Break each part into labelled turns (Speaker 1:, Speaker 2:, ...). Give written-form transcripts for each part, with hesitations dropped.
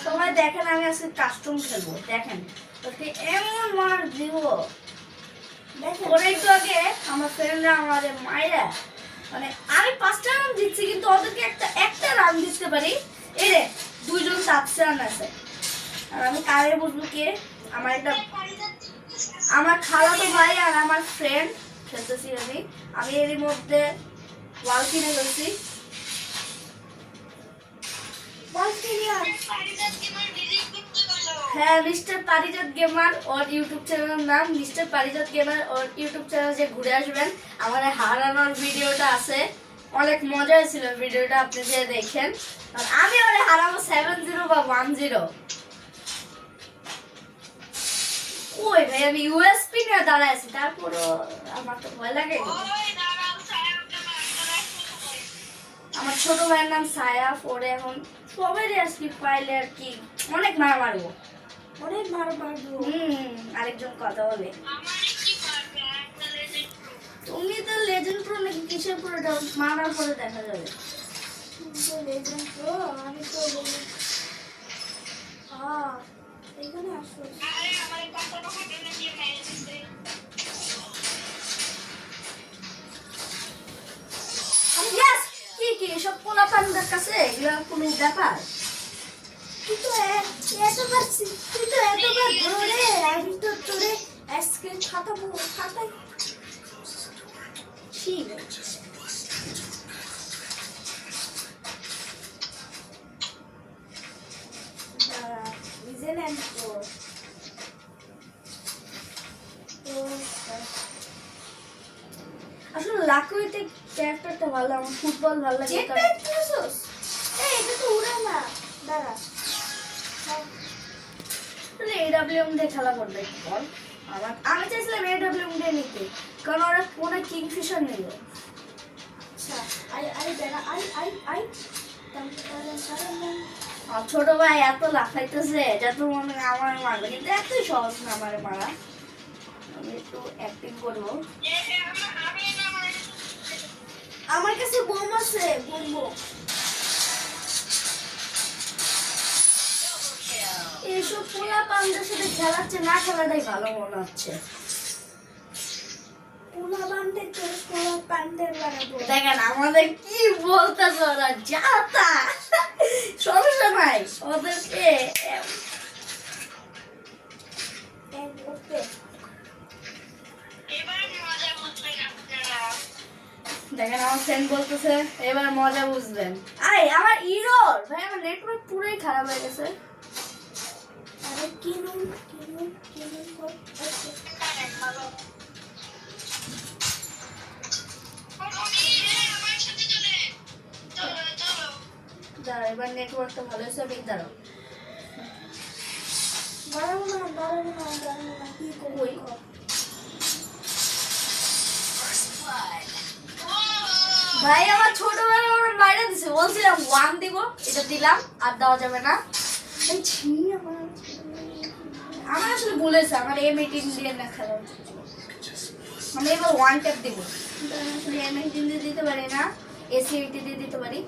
Speaker 1: সবাই দেখেন আমি আজকে কাস্টম খেলবো, দেখেন ওকে এমন মার দিব। ওরা একটু আগে আমার ফ্রেন্ডরা আমাদের মায়েরা মানে আমি 5টা রান দিচ্ছি কিন্তু ওদেরকে একটা রান দিতে পারি। এই রে 2 জন 7 রান আছে আর আমি কারে বুঝবো কে আমার আমার খালাতো ভাই আর আমার ফ্রেন্ড খেলতেছি। আমি এর মধ্যে ওয়াল কিনে গেছি। হ্যাঁ মিস্টার পারিজাত গেমার ওর ইউটিউব চ্যানেলের নাম মিস্টার পারিজাত গেমার। ওর ইউটিউব চ্যানেল যে ঘুরে আসবেন, আমার হারানোর ভিডিওটা আছে, অনেক মজা হয়েছিল ভিডিওটা, আপনি যে দেখেন। আর আমি ওরে হারাবো 7-0 বা 1-0। ওই ভাই আমি ইউএসপি নিয়ে দাঁড়ায় আছি, তারপরও আমার তো ভয় লাগে। আমার ছোট ভাইয়ের নাম সায়াফ, ওরে এখন সবারই আজকে পাইলে আর কি অনেক মারা মারবো, অনেক মারা মারবো। আরেকজন কথা বলে তুমি তো লেজেন্ড প্রো নাকি কিসের প্রো মারার পরে দেখা যাবে। লেজেন্ড প্রো আমি তো বলি এখানে আসো। কি সব পোলা পান্ডার কাছে এগুলো কোনো ব্যাপার? তুই তো এতবার ধরে আমি তো তোরে আজকে খাতাবো খাতাই ঠিক বুঝলেন তো। আসলে লাকুইতে ক্যারেক্টারটা ভালো, আমার ফুটবল ভালো লাগে। এটা তো উড়ে না, দাঁড়া এডব্লিউএম দিয়ে খেলা করবে বল। আমি চাইছিলাম এডব্লিউএম দিয়ে নিতে, কারণ ওরা কোন কিংফিশার নিল। আচ্ছা ছোট ভাই এত লাফাইতেছে যত মনে আমার মারবে, কিন্তু এতই সহজ না আমার মারা। আমি একটু অ্যাক্টিং করবো। আমার কাছে বোম আছে, বোম। এইসব পোলা পান্ডার সাথে খেলাচ্ছে না, খেলাটাই ভালো মনে হচ্ছে। পোলা পান্ডের তো পোলা পান্ডের বানাবো। দেখেন আমাদের কি বলতেছে ওরা, যাতা সমস্যা নাই ওদেরকে। দেখেন আমার ফ্রেন্ড বলতেছে এবার মজা বুঝবেন। আরে আমার ইরোর ভাই, আমার নেটওয়ার্ক পুরোই খারাপ হয়ে গেছে। আরে কিনুন দাঁড়া, এবার নেটওয়ার্কটা ভালো হয়েছে। আমি দাঁড়াও কি করবো। ভাই আমার ছোট ভাই ওর বাইরে দিছে, বলছিলাম 1 দিব, এটা দিলাম আর দেওয়া যাবে না। আমার আসলে বলেছে আমার M18 দিয়ে না খেলা উচিত, আমি এবার 1 ট্যাপ দিব। আসলে M18 দিয়ে দিতে পারি না, AC80 দিয়ে দিতে পারি।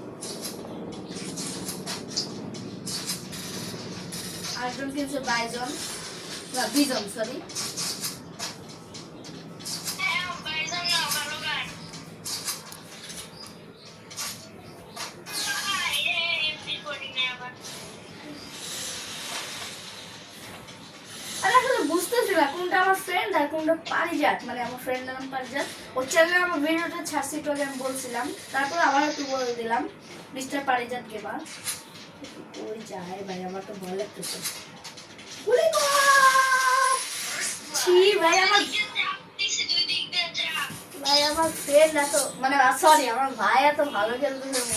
Speaker 1: আরেকজন কিনছে বাইজন না বিজন, সরি। বুঝতেছি না কোনটা আমার ফ্রেন্ড আর কোনটা পারিজাত, মানে আমার ফ্রেন্ডের নাম পারিজাত। ওর চ্যানেলে আমার ভিডিওটা ছাড়ছি একটু আগে, আমি বলছিলাম, তারপর আবার একটু বলে দিলাম মিস্টার পারিজাত গেমার। ওই যায় ভাই, আমার তো ভয় লাগতেছে। ভাই আমার ফ্রেন্ড এত মানে সরি আমার ভাই এত ভালো খেলতেছে।